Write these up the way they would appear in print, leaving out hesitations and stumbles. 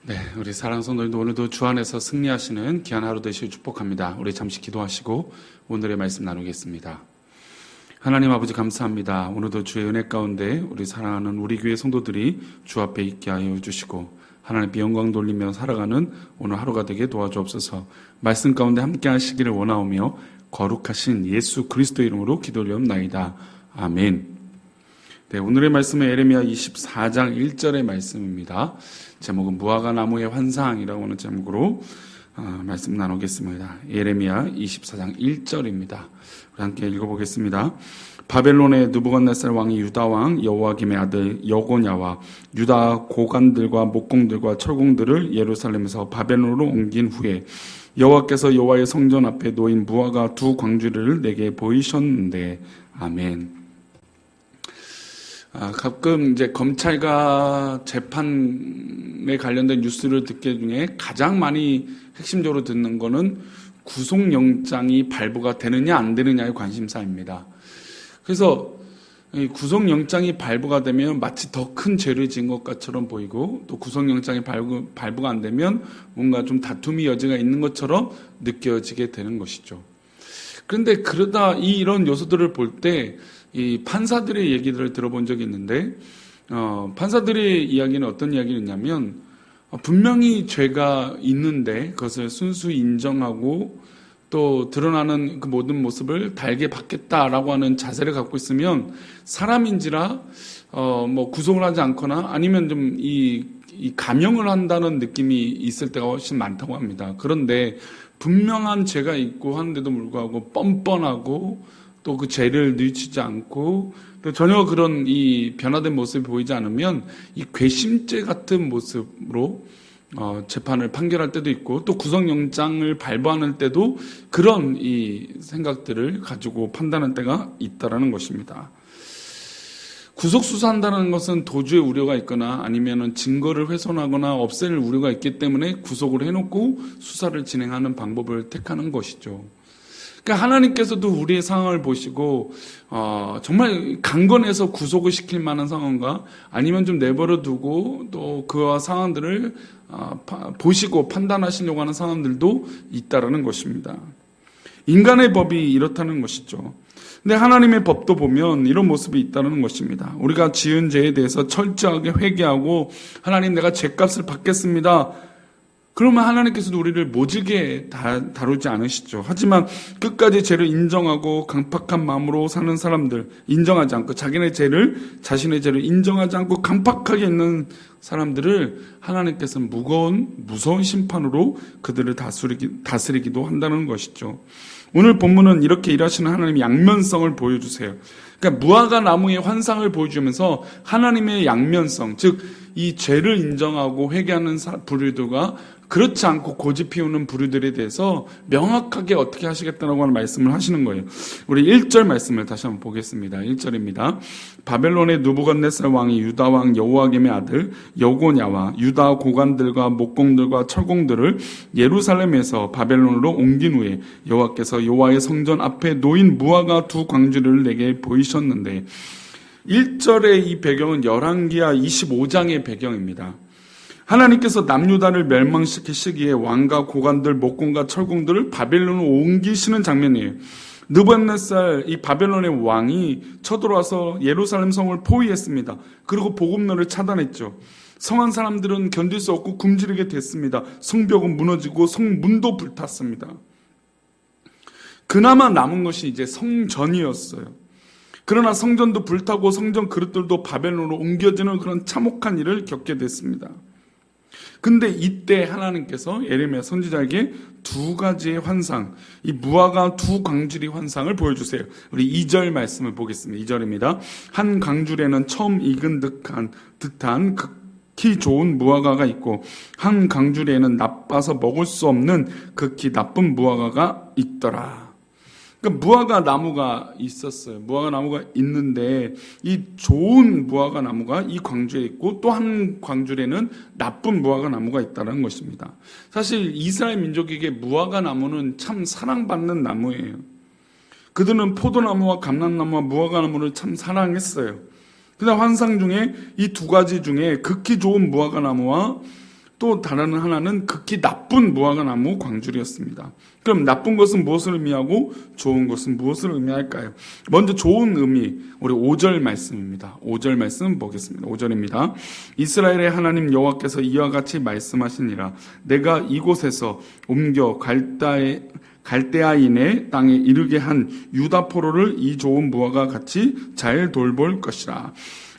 네, 우리 사랑하는 성도님도 오늘도 주 안에서 승리하시는 귀한 하루 되시길 축복합니다. 우리 잠시 기도하시고 오늘의 말씀 나누겠습니다. 하나님 아버지 감사합니다. 오늘도 주의 은혜 가운데 우리 사랑하는 우리 교회 성도들이 주 앞에 있게 하여 주시고 하나님께 영광 돌리며 살아가는 오늘 하루가 되게 도와주옵소서. 말씀 가운데 함께 하시기를 원하오며 거룩하신 예수 그리스도의 이름으로 기도드리옵나이다. 아멘. 네, 오늘의 말씀은 예레미야 24장 1절의 말씀입니다. 제목은 무화과 나무의 환상이라고 하는 제목으로 말씀 나누겠습니다. 예레미야 24장 1절입니다. 우리 함께 읽어보겠습니다. 바벨론의 느부갓네살 왕이 유다 왕 여호야김의 아들 여고냐와 유다 고관들과 목공들과 철공들을 예루살렘에서 바벨론으로 옮긴 후에 여호와께서 여호와의 성전 앞에 놓인 무화과 두 광주리를 내게 보이셨는데. 아멘. 가끔 이제 검찰과 재판에 관련된 뉴스를 듣기 중에 가장 많이 핵심적으로 듣는 거는 구속영장이 발부가 되느냐 안 되느냐의 관심사입니다. 그래서 구속영장이 발부가 되면 마치 더 큰 죄를 지은 것처럼 보이고, 또 구속영장이 발부가 안 되면 뭔가 좀 다툼이 여지가 있는 것처럼 느껴지게 되는 것이죠. 그런데 그러다 이런 요소들을 볼 때 이 판사들의 얘기들을 들어본 적이 있는데, 판사들의 이야기는 어떤 이야기였냐면, 분명히 죄가 있는데 그것을 순수 인정하고 또 드러나는 그 모든 모습을 달게 받겠다라고 하는 자세를 갖고 있으면 사람인지라 구속을 하지 않거나 아니면 좀 이 감형을 한다는 느낌이 있을 때가 훨씬 많다고 합니다. 그런데 분명한 죄가 있고 하는데도 불구하고 뻔뻔하고 또 그 죄를 뉘우치지 않고 또 전혀 그런 이 변화된 모습이 보이지 않으면 이 괘씸죄 같은 모습으로 재판을 판결할 때도 있고, 또 구속영장을 발부하는 때도 그런 이 생각들을 가지고 판단할 때가 있다라는 것입니다. 구속수사한다는 것은 도주의 우려가 있거나 아니면은 증거를 훼손하거나 없앨 우려가 있기 때문에 구속을 해놓고 수사를 진행하는 방법을 택하는 것이죠. 그러니까 하나님께서도 우리의 상황을 보시고 정말 강건해서 구속을 시킬 만한 상황과 아니면 좀 내버려 두고 또 그와 상황들을 보시고 판단하시려고 하는 상황들도 있다라는 것입니다. 인간의 법이 이렇다는 것이죠. 근데 하나님의 법도 보면 이런 모습이 있다는 것입니다. 우리가 지은 죄에 대해서 철저하게 회개하고 하나님 내가 죄값을 받겠습니다. 그러면 하나님께서도 우리를 모질게 다루지 않으시죠. 하지만 끝까지 죄를 인정하고 강팍한 마음으로 사는 사람들, 인정하지 않고 자신의 죄를 인정하지 않고 강팍하게 있는 사람들을 하나님께서는 무서운 심판으로 그들을 다스리기도 한다는 것이죠. 오늘 본문은 이렇게 일하시는 하나님의 양면성을 보여주세요. 그러니까 무화과 나무의 환상을 보여주면서 하나님의 양면성, 즉 이 죄를 인정하고 회개하는 부류들과 그렇지 않고 고집 피우는 부류들에 대해서 명확하게 어떻게 하시겠다라고 하는 말씀을 하시는 거예요. 우리 1절 말씀을 다시 한번 보겠습니다. 1절입니다. 바벨론의 느부갓네살 왕이 유다 왕 여호야김의 아들 여고냐와 유다 고관들과 목공들과 철공들을 예루살렘에서 바벨론으로 옮긴 후에 여호와께서 여호와의 성전 앞에 놓인 무화과 두 광주리를 내게 보이셨는데, 1절의 이 배경은 열왕기하 25장의 배경입니다. 하나님께서 남유다를 멸망시키시기에 왕과 고관들, 목공과 철공들을 바벨론으로 옮기시는 장면이에요. 느부갓네살 이 바벨론의 왕이 쳐들어와서 예루살렘 성을 포위했습니다. 그리고 복음로를 차단했죠. 성한 사람들은 견딜 수 없고 굶주리게 됐습니다. 성벽은 무너지고 성문도 불탔습니다. 그나마 남은 것이 이제 성전이었어요. 그러나 성전도 불타고 성전 그릇들도 바벨론으로 옮겨지는 그런 참혹한 일을 겪게 됐습니다. 근데 이때 하나님께서 예레미야 선지자에게 두 가지의 환상, 이 무화과 두 광주리 환상을 보여주세요. 우리 2절 말씀을 보겠습니다. 2절입니다. 한 광주리에는 처음 익은 듯한 극히 좋은 무화과가 있고, 한 광주리에는 나빠서 먹을 수 없는 극히 나쁜 무화과가 있더라. 그러니까 무화과 나무가 있었어요. 무화과 나무가 있는데 이 좋은 무화과 나무가 이 광주에 있고 또 한 광주에는 나쁜 무화과 나무가 있다는 것입니다. 사실 이스라엘 민족에게 무화과 나무는 참 사랑받는 나무예요. 그들은 포도나무와 감람나무와 무화과 나무를 참 사랑했어요. 그다음 환상 중에 이 두 가지 중에 극히 좋은 무화과 나무와 또 다른 하나는 극히 나쁜 무화과 나무 광줄이었습니다. 그럼 나쁜 것은 무엇을 의미하고 좋은 것은 무엇을 의미할까요? 먼저 좋은 의미, 우리 5절 말씀입니다. 5절 말씀 보겠습니다. 5절입니다. 이스라엘의 하나님 여호와께서 이와 같이 말씀하시니라. 내가 이곳에서 옮겨 갈대아인의 땅에 이르게 한 유다 포로를 이 좋은 무화과 같이 잘 돌볼 것이라.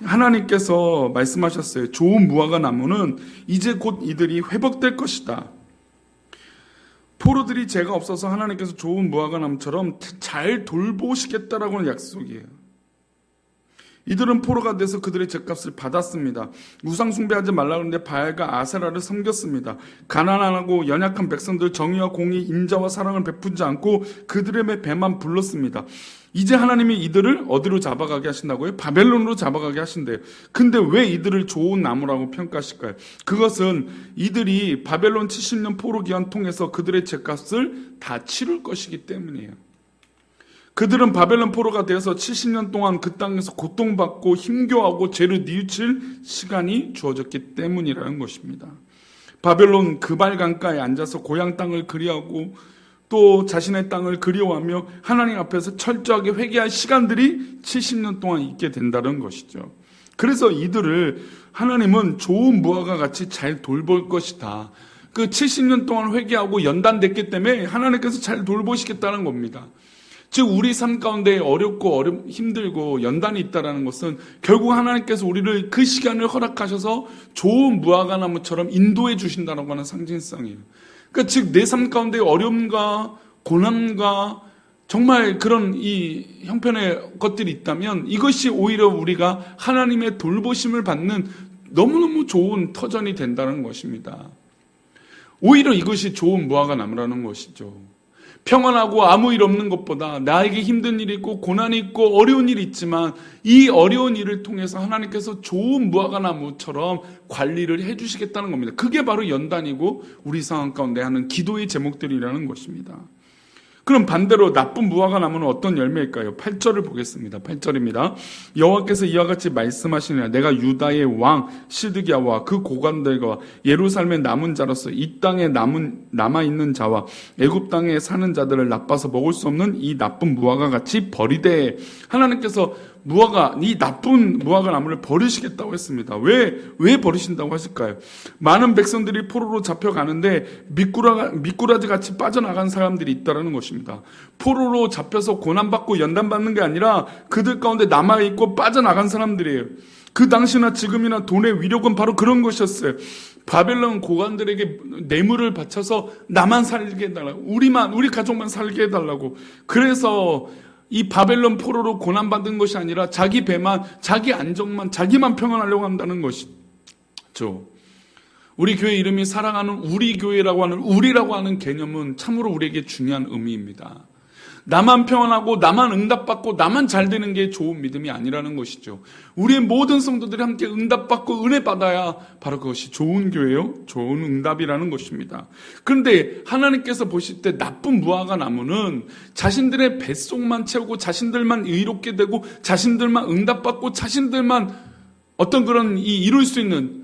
하나님께서 말씀하셨어요. 좋은 무화과 나무는 이제 곧 이들이 회복될 것이다. 포로들이 죄가 없어서 하나님께서 좋은 무화과 나무처럼 잘 돌보시겠다라고는 약속이에요. 이들은 포로가 돼서 그들의 죗값을 받았습니다. 우상 숭배하지 말라 그러는데 바알과 아세라를 섬겼습니다. 가난하고 연약한 백성들 정의와 공의, 인자와 사랑을 베푸지 않고 그들의 배만 불렀습니다. 이제 하나님이 이들을 어디로 잡아가게 하신다고요? 바벨론으로 잡아가게 하신대요. 근데 왜 이들을 좋은 나무라고 평가하실까요? 그것은 이들이 바벨론 70년 포로 기간 통해서 그들의 죗값을 다 치룰 것이기 때문이에요. 그들은 바벨론 포로가 되어서 70년 동안 그 땅에서 고통받고 힘겨워하고 죄를 뉘우칠 시간이 주어졌기 때문이라는 것입니다. 바벨론 그발 강가에 앉아서 고향 땅을 그리워하고 또 자신의 땅을 그리워하며 하나님 앞에서 철저하게 회개할 시간들이 70년 동안 있게 된다는 것이죠. 그래서 이들을 하나님은 좋은 무화과 같이 잘 돌볼 것이다. 그 70년 동안 회개하고 연단됐기 때문에 하나님께서 잘 돌보시겠다는 겁니다. 즉 우리 삶 가운데 어렵고 힘들고 연단이 있다는 것은 결국 하나님께서 우리를 그 시간을 허락하셔서 좋은 무화과 나무처럼 인도해 주신다는 하는 상징성이에요. 그러니까 즉 내 삶 가운데 어려움과 고난과 정말 그런 이 형편의 것들이 있다면 이것이 오히려 우리가 하나님의 돌보심을 받는 너무너무 좋은 터전이 된다는 것입니다. 오히려 이것이 좋은 무화과 나무라는 것이죠. 평안하고 아무 일 없는 것보다 나에게 힘든 일이 있고 고난이 있고 어려운 일이 있지만 이 어려운 일을 통해서 하나님께서 좋은 무화과 나무처럼 관리를 해주시겠다는 겁니다. 그게 바로 연단이고 우리 상황 가운데 하는 기도의 제목들이라는 것입니다. 그럼 반대로 나쁜 무화과 나무는 어떤 열매일까요? 8절을 보겠습니다. 8절입니다. 여호와께서 이와 같이 말씀하시느냐 내가 유다의 왕 시드기야와 그 고관들과 예루살렘의 남은 자로서 이 땅에 남아있는 자와 애굽 땅에 사는 자들을 나빠서 먹을 수 없는 이 나쁜 무화과 같이 버리되. 하나님께서 이 나쁜 무화과 나무를 버리시겠다고 했습니다. 왜 버리신다고 하실까요? 많은 백성들이 포로로 잡혀가는데 미꾸라지 같이 빠져나간 사람들이 있다는 것입니다. 포로로 잡혀서 고난받고 연단받는 게 아니라 그들 가운데 남아있고 빠져나간 사람들이에요. 그 당시나 지금이나 돈의 위력은 바로 그런 것이었어요. 바벨론 고관들에게 뇌물을 바쳐서 나만 살게 해달라고, 우리 가족만 살게 해달라고. 그래서 이 바벨론 포로로 고난받은 것이 아니라 자기 배만, 자기 안정만, 자기만 평안하려고 한다는 것이죠. 우리 교회 이름이 사랑하는 우리 교회라고 하는 우리라고 하는 개념은 참으로 우리에게 중요한 의미입니다. 나만 평안하고 나만 응답받고 나만 잘 되는 게 좋은 믿음이 아니라는 것이죠. 우리의 모든 성도들이 함께 응답받고 은혜 받아야 바로 그것이 좋은 교회요, 좋은 응답이라는 것입니다. 그런데 하나님께서 보실 때 나쁜 무화과 나무는 자신들의 뱃속만 채우고 자신들만 의롭게 되고 자신들만 응답받고 자신들만 어떤 그런 이룰 수 있는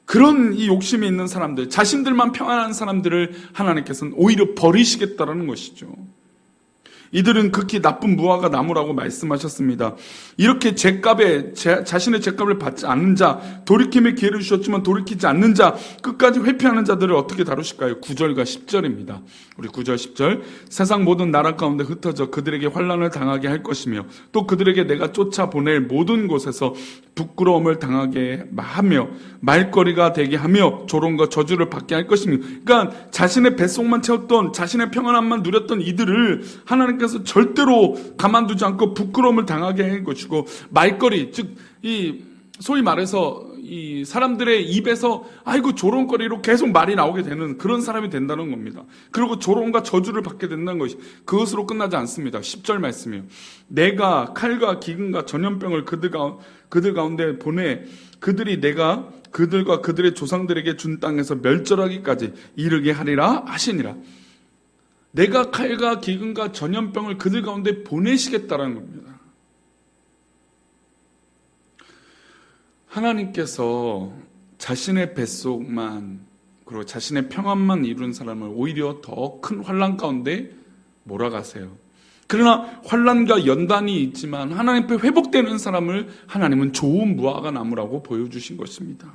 그런 이 욕심이 있는 사람들, 자신들만 평안한 사람들을 하나님께서는 오히려 버리시겠다라는 것이죠. 이들은 극히 나쁜 무화과 나무라고 말씀하셨습니다. 이렇게 자신의 죗값을 받지 않는 자, 돌이킴의 기회를 주셨지만 돌이키지 않는 자, 끝까지 회피하는 자들을 어떻게 다루실까요? 9절과 10절입니다. 우리 9절 10절. 세상 모든 나라 가운데 흩어져 그들에게 환난을 당하게 할 것이며 또 그들에게 내가 쫓아보낼 모든 곳에서 부끄러움을 당하게 하며 말거리가 되게 하며 조롱과 저주를 받게 할 것이며. 그러니까 자신의 뱃속만 채웠던, 자신의 평안함만 누렸던 이들을 하나님께서 절대로 가만두지 않고 부끄러움을 당하게 할 것이고, 말거리, 즉 소위 말해서 이 사람들의 입에서 아이고 조롱거리로 계속 말이 나오게 되는 그런 사람이 된다는 겁니다. 그리고 조롱과 저주를 받게 된다는 것이 그것으로 끝나지 않습니다. 10절 말씀이에요. 내가 칼과 기근과 전염병을 그들 가운데 보내 그들이 내가 그들과 그들의 조상들에게 준 땅에서 멸절하기까지 이르게 하리라 하시니라. 내가 칼과 기근과 전염병을 그들 가운데 보내시겠다라는 겁니다. 하나님께서 자신의 뱃속만 그리고 자신의 평안만 이룬 사람을 오히려 더 큰 환난 가운데 몰아가세요. 그러나 환난과 연단이 있지만 하나님 앞에 회복되는 사람을 하나님은 좋은 무화과 나무라고 보여주신 것입니다.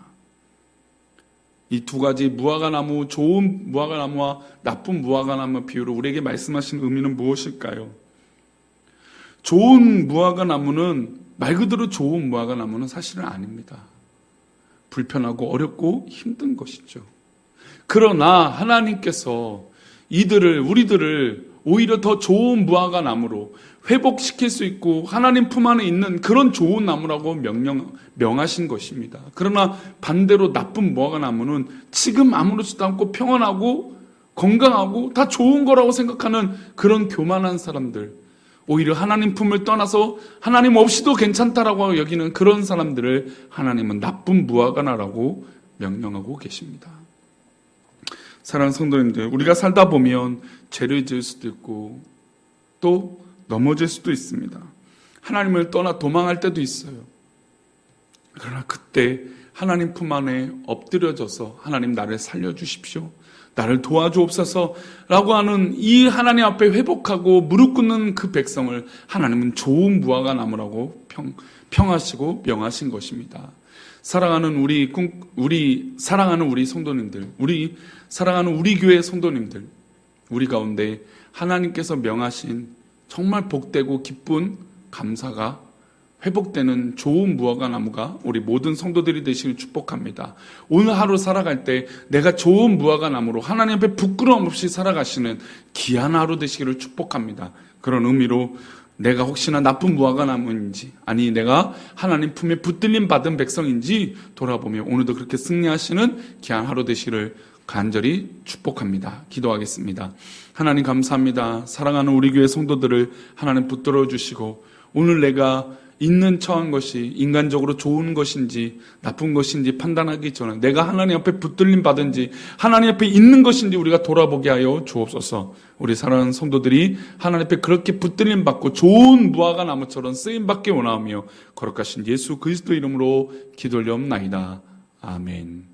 이 두 가지 무화과 나무, 좋은 무화과 나무와 나쁜 무화과 나무 비유로 우리에게 말씀하신 의미는 무엇일까요? 좋은 무화과 나무는 말 그대로 좋은 무화과 나무는 사실은 아닙니다. 불편하고 어렵고 힘든 것이죠. 그러나 하나님께서 우리들을 오히려 더 좋은 무화과 나무로 회복시킬 수 있고 하나님 품 안에 있는 그런 좋은 나무라고 명하신 것입니다. 그러나 반대로 나쁜 무화과 나무는 지금 아무렇지도 않고 평안하고 건강하고 다 좋은 거라고 생각하는 그런 교만한 사람들, 오히려 하나님 품을 떠나서 하나님 없이도 괜찮다라고 여기는 그런 사람들을 하나님은 나쁜 무화과나라고 명령하고 계십니다. 사랑하는 성도님들, 우리가 살다 보면 죄를 지을 수도 있고 또 넘어질 수도 있습니다. 하나님을 떠나 도망할 때도 있어요. 그러나 그때 하나님 품 안에 엎드려져서 하나님 나를 살려주십시오, 나를 도와주옵소서라고 하는 이 하나님 앞에 회복하고 무릎 꿇는 그 백성을 하나님은 좋은 무화과 나무라고 평하시고 명하신 것입니다. 사랑하는 우리 성도님들, 사랑하는 우리 교회 성도님들, 우리 가운데 하나님께서 명하신 정말 복되고 기쁜 감사가 회복되는 좋은 무화과 나무가 우리 모든 성도들이 되시길 축복합니다. 오늘 하루 살아갈 때 내가 좋은 무화과 나무로 하나님 앞에 부끄러움 없이 살아가시는 귀한 하루 되시기를 축복합니다. 그런 의미로 내가 혹시나 나쁜 무화과 나무인지, 아니 내가 하나님 품에 붙들림 받은 백성인지 돌아보며 오늘도 그렇게 승리하시는 귀한 하루 되시기를 간절히 축복합니다. 기도하겠습니다. 하나님 감사합니다. 사랑하는 우리 교회 성도들을 하나님 붙들어 주시고, 오늘 내가 있는 처한 것이 인간적으로 좋은 것인지 나쁜 것인지 판단하기 전에 내가 하나님 앞에 붙들림 받은지 하나님 앞에 있는 것인지 우리가 돌아보게 하여 주옵소서. 우리 사랑하는 성도들이 하나님 앞에 그렇게 붙들림 받고 좋은 무화과 나무처럼 쓰임 받기 원하며 거룩하신 예수 그리스도 이름으로 기도 올리옵나이다. 아멘.